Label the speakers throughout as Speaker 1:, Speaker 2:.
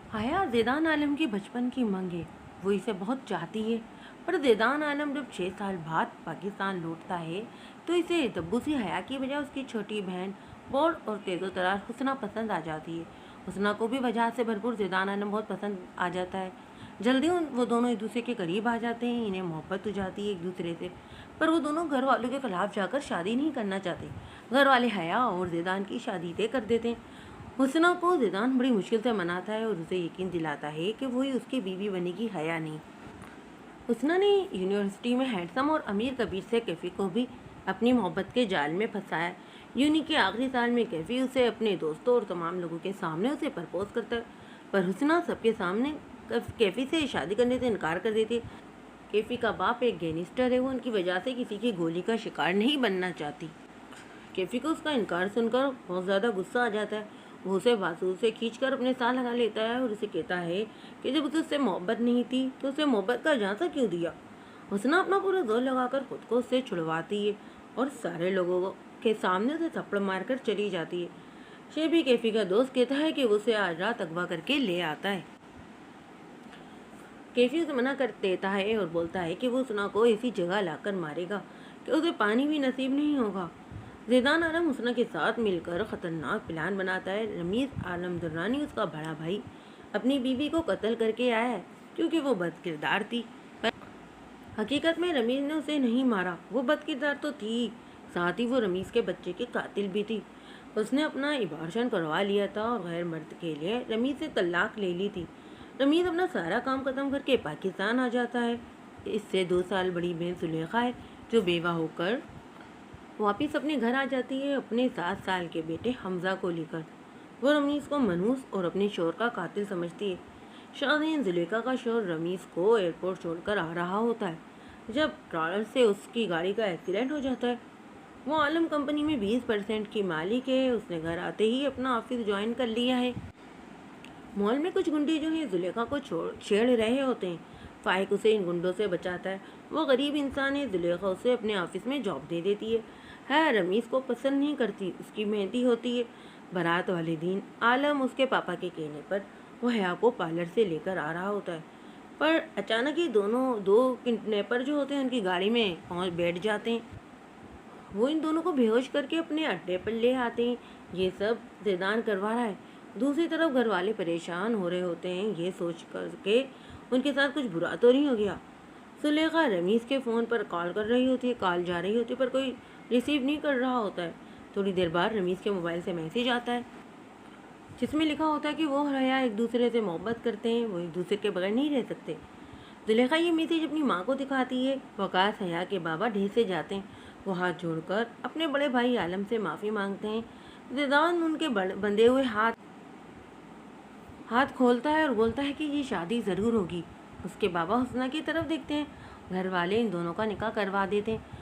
Speaker 1: हाया ज़ेदान आलम की बचपन की मांग है। वो इसे बहुत चाहती है। पर ज़ेदान आलम जब 6 साल बाद पाकिस्तान लौटता है तो इसे दब्बूसी हया की बजाय उसकी छोटी बहन बोल्ड और तेज़ो तरार हुस्ना पसंद आ जाती है। हुस्ना को भी वजह से भरपूर ज़ेदान आलम बहुत पसंद आ जाता है। जल्दी वो दोनों एक दूसरे के करीब आ जाते हैं। इन्हें मोहब्बत हो जाती है एक दूसरे से। पर वो दोनों घर वालों के खिलाफ जाकर शादी नहीं करना चाहते। घर वाले हया और ज़ेदान की शादी तय कर देते हैं। हुस्ना को ज़ेदान बड़ी मुश्किल से मनाता है और उसे यकीन दिलाता है कि वही उसकी बीवी बनेगी, हया नहीं। हुस्ना ने यूनिवर्सिटी में हैंडसम और अमीर कबीर से कैफ़ी को भी अपनी मोहब्बत के जाल में फंसाया। यूनी के आखिरी साल में कैफ़ी उसे अपने दोस्तों और तमाम लोगों के सामने उसे प्रपोज करता है। पर हुस्ना सबके सामने कैफ़ी से शादी करने से इनकार कर देती है। कैफ़ी का बाप एक गैंगस्टर है। वो उनकी वजह से किसी की गोली का शिकार नहीं बनना चाहती। कैफी को उसका इनकार सुनकर बहुत ज़्यादा गुस्सा आ जाता है। वो उसे बाजू से खींचकर अपने साथ लगा लेता है और उसे कहता है कि जब उसे उससे मोहब्बत नहीं थी तो उसे मोहब्बत का झांसा क्यों दिया। हुस्ना अपना पूरा जोर लगाकर खुद को उससे छुड़वाती है और सारे लोगों के सामने उसे थप्पड़ मारकर चली जाती है। शेबी कैफी का दोस्त कहता है कि वो उसे आज रात अगवा करके ले आता है। कैफी उसे मना कर देता है और बोलता है कि वो हुस्ना को ऐसी जगह लाकर मारेगा कि उसे पानी भी नसीब नहीं होगा। ज़ेदान आलम हुस्ना के साथ मिलकर ख़तरनाक प्लान बनाता है। रमीज़ आलम दुर्रानी उसका बड़ा भाई अपनी बीवी को कत्ल करके आया है क्योंकि वो बदकिरदार थी। पर हकीकत में रमीज़ ने उसे नहीं मारा। वो बदकिरदार तो थी, साथ ही वो रमीज़ के बच्चे की कातिल भी थी। उसने अपना इबार्शन करवा लिया था और गैर मर्द के लिए रमीज़ से तलाक ले ली थी। रमीज़ अपना सारा काम ख़त्म करके पाकिस्तान आ जाता है। इससे 2 साल बड़ी बहन सुलेखा है जो बेवा होकर वापिस अपने घर आ जाती है अपने 7 साल के बेटे हमजा को लेकर। वो रमीज़ को मनहूस और अपने शोहर का कातिल समझती है। शादीन जुलेखा का शोहर रमीज़ को एयरपोर्ट छोड़कर आ रहा होता है जब ट्रॉलर से उसकी गाड़ी का एक्सीडेंट हो जाता है। वो आलम कंपनी में 20% की मालिक है। उसने घर आते ही अपना ऑफिस ज्वाइन कर लिया है। मॉल में कुछ गुंडे जो हैं जुलेखा को छेड़ रहे होते हैं। फाइक उसे इन गुंडों से बचाता है। वो गरीब इंसान है। जुलेखा उसे अपने ऑफिस में जॉब दे देती है रमीज़ को पसंद नहीं करती। उसकी मेहंदी होती है। बारात वाले दिन आलम उसके पापा के कहने पर वो हया को पार्लर से लेकर आ रहा होता है। पर अचानक ही दोनों दो किडनैपर जो होते हैं उनकी गाड़ी में पहुंच बैठ जाते हैं। वो इन दोनों को बेहोश करके अपने अड्डे पर ले आते हैं। ये सब ज़ेदान करवा रहा है। दूसरी तरफ घर वाले परेशान हो रहे होते हैं ये सोच करके उनके साथ कुछ बुरा तो नहीं हो गया। सुलेखा रमीज़ के फ़ोन पर कॉल कर रही होती है। कॉल जा रही होती है पर कोई रिसीव नहीं कर रहा होता है। थोड़ी देर बाद रमीज़ के मोबाइल से मैसेज आता है जिसमें लिखा होता है कि वो और हया एक दूसरे से मोहब्बत करते हैं। वो एक दूसरे के बगैर नहीं रह सकते। जुलेखा ये मैसेज अपनी माँ को दिखाती है। वकास हया के बाबा ढेर से जाते हैं। वो हाथ जोड़कर अपने बड़े भाई आलम से माफ़ी मांगते हैं। ज़ेदान उनके बंधे हुए हाथ खोलता है और बोलता है कि ये शादी ज़रूर होगी। उसके बाबा हुस्ना की तरफ देखते हैं। घर वाले इन दोनों का निकाह करवा देते हैं।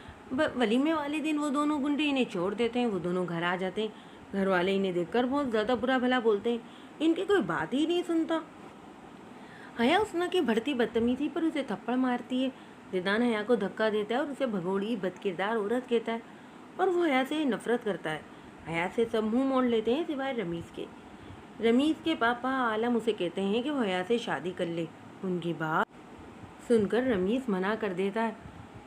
Speaker 1: वलीमे वाले दिन वो दोनों गुंडे इन्हें छोड़ देते हैं। वो दोनों घर आ जाते हैं। घर वाले इन्हें देखकर बहुत ज़्यादा बुरा भला बोलते हैं। इनकी कोई बात ही नहीं सुनता। हया हुस्ना की बढ़ती बदतमीजी पर उसे थप्पड़ मारती है। ज़ेदान हया को धक्का देता है और उसे भगोड़ी बदकिरदार औरत कहता है और वो हया से नफरत करता है। हया से सब मुंह मोड़ लेते हैं सिवाय रमीज़ के। रमीज़ के पापा आलम उसे कहते हैं कि वो हया से शादी कर ले। उनकी बात सुनकर रमीज़ मना कर देता है।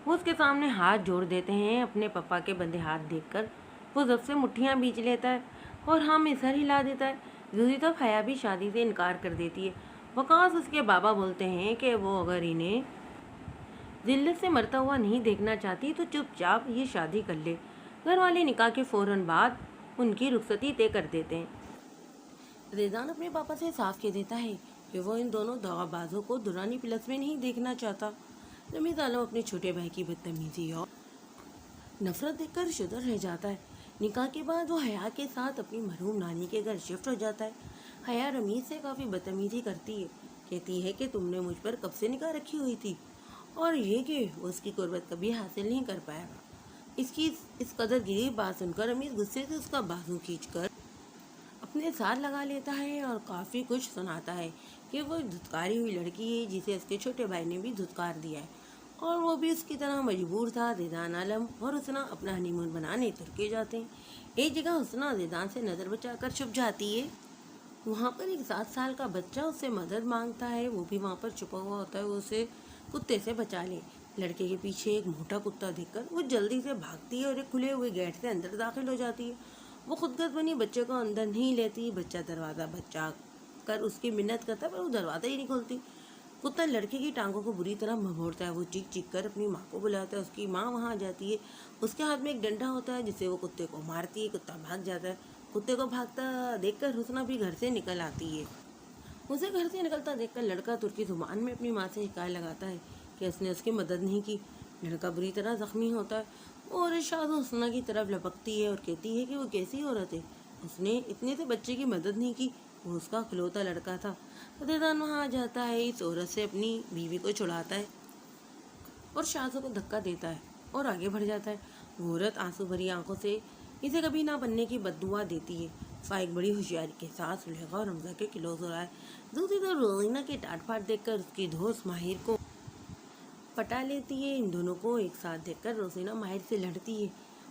Speaker 1: वो उसके सामने हाथ जोड़ देते हैं। अपने पापा के बंधे हाथ देखकर वो जब से मुट्ठियाँ बींच लेता है और हाँ में सर हिला देता है। दूसरी तरफ हया भी शादी से इनकार कर देती है। वकास उसके बाबा बोलते हैं कि वो अगर इन्हें जिल्लत से मरता हुआ नहीं देखना चाहती तो चुपचाप ये शादी कर ले। घर वाले निकाह के फ़ौरन बाद उनकी रुखसती तय कर देते हैं। रेजान अपने पापा से साफ कह देता है कि वो इन दोनों दगाबाजों को दुरानी प्लस में नहीं देखना चाहता। रमीज़ आलम अपने छोटे भाई की बदतमीजी और नफरत देखकर शुदर रह जाता है। निकाह के बाद वो हया के साथ अपनी मरहूम नानी के घर शिफ्ट हो जाता है। हया रमीज़ से काफ़ी बदतमीजी करती है। कहती है कि तुमने मुझ पर कब से निगाह रखी हुई थी और ये कि वो उसकी कुर्बत कभी हासिल नहीं कर पाएगा। इसकी इस कदर गिरी बात सुनकर रमीज़ गुस्से से उसका बाजू खींचकर अपने साथ लगा लेता है और काफ़ी कुछ सुनाता है कि वो धुतकारी हुई लड़की है जिसे उसके छोटे भाई ने भी धुतकार दिया है और वो भी उसकी तरह मजबूर था। ज़ेदान आलम और हुस्ना अपना हनीमून बनाने तुर्की जाते हैं। एक जगह हुस्ना ज़ेदान से नज़र बचाकर छुप जाती है। वहाँ पर एक 7 साल का बच्चा उससे मदद मांगता है, वो भी वहाँ पर छुपा हुआ होता है, वो उसे कुत्ते से बचा ले। लड़के के पीछे एक मोटा कुत्ता देखकर वो जल्दी से भागती है और एक खुले हुए गेट से अंदर दाखिल हो जाती है। वो खुदगर्ज बनी बच्चे को अंदर नहीं लेती। बच्चा दरवाज़ा बचा कर उसकी मिन्नत करता है, पर वो दरवाज़ा ही नहीं खोलती। कुत्ता लड़के की टांगों को बुरी तरह भभोड़ता है। वो चीख चीख कर अपनी माँ को बुलाता है। उसकी माँ वहाँ आ जाती है। उसके हाथ में एक डंडा होता है जिससे वो कुत्ते को मारती है। कुत्ता भाग जाता है। कुत्ते को भागता देखकर हुस्ना भी घर से निकल आती है। उसे घर से निकलता देखकर लड़का तुर्की जुबान में अपनी माँ से शिकायत लगाता है कि उसने उसकी मदद नहीं की। लड़का बुरी तरह जख्मी होता है और शाद हुस्ना की तरफ लपकती है और कहती है कि वो कैसी औरत है, उसने इतने से बच्चे की मदद नहीं की, वो उसका इकलौता लड़का था। फतेहदान वहाँ आ जाता है, इस औरत से अपनी बीवी को छुड़ाता है और शाजों को धक्का देता है और आगे बढ़ जाता है। वो औरत आंसू भरी आंखों से इसे कभी ना बनने की बद्दुआ देती है। फाइक बड़ी होशियारी के साथ सुलेखा और हमजा के क्लोज हो रहा है। दूसरी तरफ रोजीना की टाट फाट देखकर उसकी दोस्त माहिर को पटा लेती है। इन दोनों को एक साथ देखकर रोजीना माहिर से लड़ती है।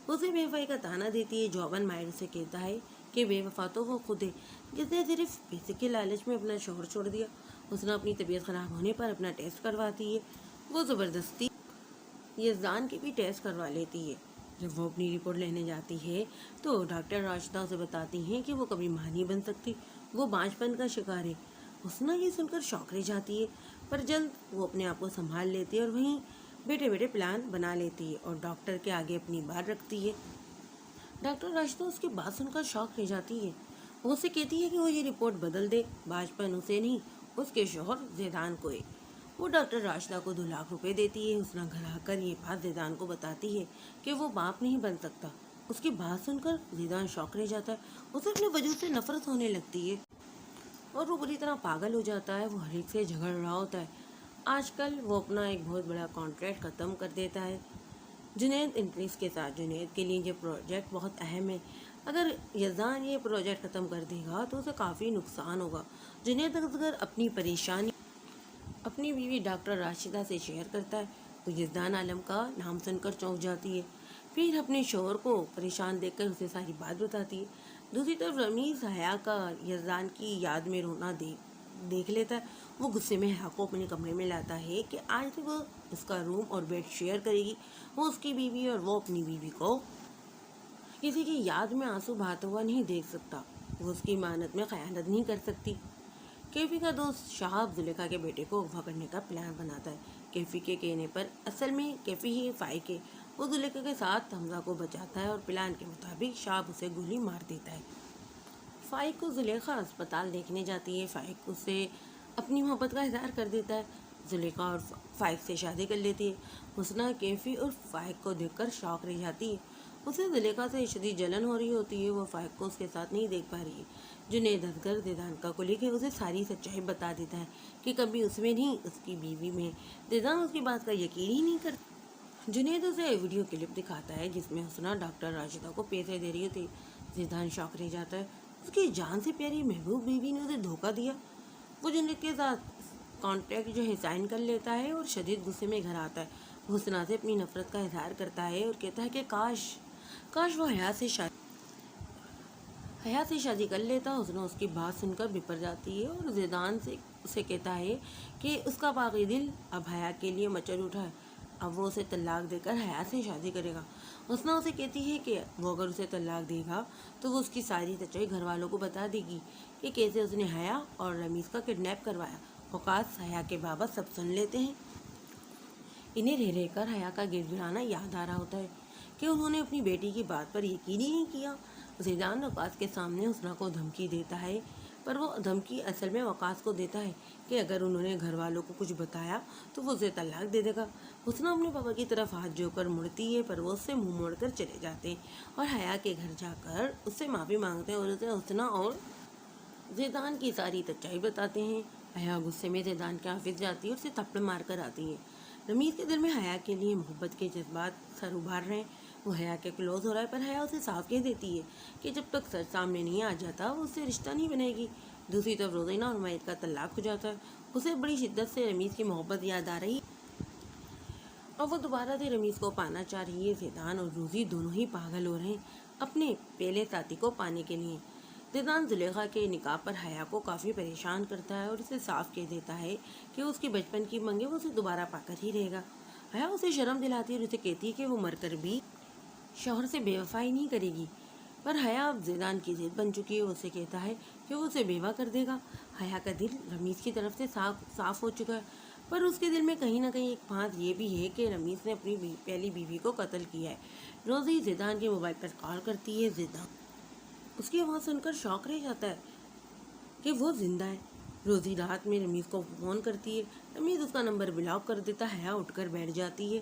Speaker 1: उसे बेवफाई का ताना देती है। जौबन माहिर से कहता है कि बेवफा तो वो खुद है जिसने सिर्फ पैसे के लालच में अपना शोहर छोड़ दिया। उसने अपनी तबीयत खराब होने पर अपना टेस्ट करवाती है। वो ज़बरदस्ती यज़दान की भी टेस्ट करवा लेती है। जब वो अपनी रिपोर्ट लेने जाती है तो डॉक्टर राशिदा उसे बताती हैं कि वो कभी मां नहीं बन सकती, वो बांझपन का शिकार है। हुस्ना ये सुनकर शौक रह जाती है, पर जल्द वो अपने आप को संभाल लेती है और वहीं बेटे बेटे प्लान बना लेती है और डॉक्टर के आगे अपनी बात रखती है। डॉक्टर राशिदा उसकी बात सुनकर शौक रह जाती है। वो उसे कहती है कि वो ये रिपोर्ट बदल दे, बांझपन उसे नहीं, उसके शौहर जैदान को है। वो डॉक्टर राशिदा को 2 लाख रुपए देती है। हुस्ना घर आकर ये बात जैदान को बताती है कि वो बाप नहीं बन सकता। उसकी बात सुनकर जैदान शौक रह जाता है। उसे अपने वजूद से नफरत होने लगती है और वो बुरी तरह पागल हो जाता है। वो हर एक से झगड़ रहा होता है। आजकल वो अपना एक बहुत बड़ा कॉन्ट्रैक्ट ख़त्म कर देता है जुनैद इंटरेस्ट के साथ। जुनैद के लिए ये प्रोजेक्ट बहुत अहम है। अगर यज़ान ये प्रोजेक्ट ख़त्म कर देगा तो उसे काफ़ी नुकसान होगा। जुनैद अगर अपनी परेशानी अपनी बीवी डॉक्टर राशिदा से शेयर करता है तो यज़दान आलम का नाम सुनकर चौंक जाती है। फिर अपने शोहर को परेशान देखकर उसे सारी बात बताती है। दूसरी तरफ रमीज हया का यज़दान की याद में रोना देख लेता है। वो गुस्से में हया को अपने कमरे में लाता है कि आज से वो उसका रूम और बेड शेयर करेगी। वो उसकी बीवी और वो अपनी बीवी को किसी की याद में आंसू बहाता हुआ नहीं देख सकता। वो उसकी मानत में खयानत नहीं कर सकती। कैफी का दोस्त शहाब जुलेखा के बेटे को अगवा करने का प्लान बनाता है। कैफी के कहने पर असल में कैफी ही फाइक है। वो जुलेखा के साथ हमजा को बचाता है और प्लान के मुताबिक शहाब उसे गोली मार देता है। फाइक को जुलेखा अस्पताल देखने जाती है। फाइक उसे अपनी मोहब्बत का इजहार कर देता है। जुलेखा और फाइक से शादी कर लेती है। हुस्ना कैफी और फाइक को देखकर शौक रह जाती है। उसे जुलेखा से शदीद जलन हो रही होती है। वो फाइक को उसके साथ नहीं देख पा रही है। जुनैद असगर जैदान का कुली के उसे सारी सच्चाई बता देता है कि कभी उसमें नहीं उसकी बीवी में। जैदान उसकी बात का यकीन ही नहीं करता। जुनैद उसे वीडियो क्लिप दिखाता है जिसमें हुस्ना डॉक्टर राशिदा को पैसे दे रही होती। जैदान शौक रह जाता है। उसकी जान से प्यारी महबूब बीवी ने उसे धोखा दिया। वो जुनैद के साथ कॉन्ट्रैक्ट जो है साइन कर लेता है और शदीद गुस्से में घर आता है। हुस्ना से अपनी नफरत का इजहार करता है और कहता है कि काश वो हया से शादी कर लेता। हुस्ना उसकी बात सुनकर बिपर जाती है और जैदान से उसे कहता है कि उसका बागी दिल अब हया के लिए मचल उठा है। अब वो उसे तलाक देकर हया से शादी करेगा। हुस्ना उसे कहती है कि वो अगर उसे तलाक देगा तो वो उसकी सारी सच्चाई घर वालों को बता देगी कि कैसे उसने हया और रमीज़ का किडनैप करवाया। औकात हया के बाबा सब सुन लेते हैं। इन्हें रह रहकर हया का गिड़गिड़ाना याद आ रहा होता है कि उन्होंने अपनी बेटी की बात पर यकीन ही नहीं किया। जैदान वकास के सामने हुस्ना को धमकी देता है, पर वो धमकी असल में वकास को देता है कि अगर उन्होंने घर वालों को कुछ बताया तो वो उसे तलाक दे देगा। हुस्ना अपने पापा की तरफ हाथ जोड़कर मुड़ती है, पर वो उससे मुंह मोड़कर चले जाते हैं और हया के घर जाकर उससे माफ़ी मांगते हैं और उसे हुस्ना और जैदान की सारी सच्चाई बताते हैं। हया गुस्से में जैदान के ऑफिस जाती है और उसे थप्पड़ मार कर आती है। रमीज़ के दिल में हया के लिए मोहब्बत के जज्बात सर उभार रहे हैं। वो हया के क्लोज हो रहा है, पर हया उसे साफ कह देती है कि जब तक सच सामने नहीं आ जाता वो उससे रिश्ता नहीं बनेगी। दूसरी तरफ रोज़ीना और उमैद का तलाक हो जाता है। उसे बड़ी शिद्दत से रमीज़ की मोहब्बत याद आ रही और वो दोबारा से रमीज़ को पाना चाह रही है। जैदान और रूजी दोनों ही पागल हो रहे हैं अपने पहले साथी को पाने के लिए। ज़िदान जुलेखा के निकाह पर हया को काफ़ी परेशान करता है और उसे साफ कह देता है कि उसकी बचपन की मंगे वो उसे दोबारा पाकर ही रहेगा। हया उसे शर्म दिलाती है और उसे कहती है कि वो मरकर भी शौहर से बेवफाई नहीं करेगी। पर हया अब ज़िदान की जिद बन चुकी है। उसे कहता है कि वो उसे बेवा कर देगा। हया का दिल रमीज़ की तरफ से साफ हो चुका है, पर उसके दिल में कहीं ना कहीं एक बात ये भी है कि रमीज़ ने अपनी पहली बीवी को कत्ल किया है। रोज़ी ज़िदान के मोबाइल पर कॉल करती है। ज़िदान उसकी आवाज़ सुनकर शौक रह जाता है कि वो जिंदा है। रोज़ी रात में रमीज़ को फ़ोन करती है। रमीज़ उसका नंबर ब्लॉक कर देता है। हया उठकर बैठ जाती है।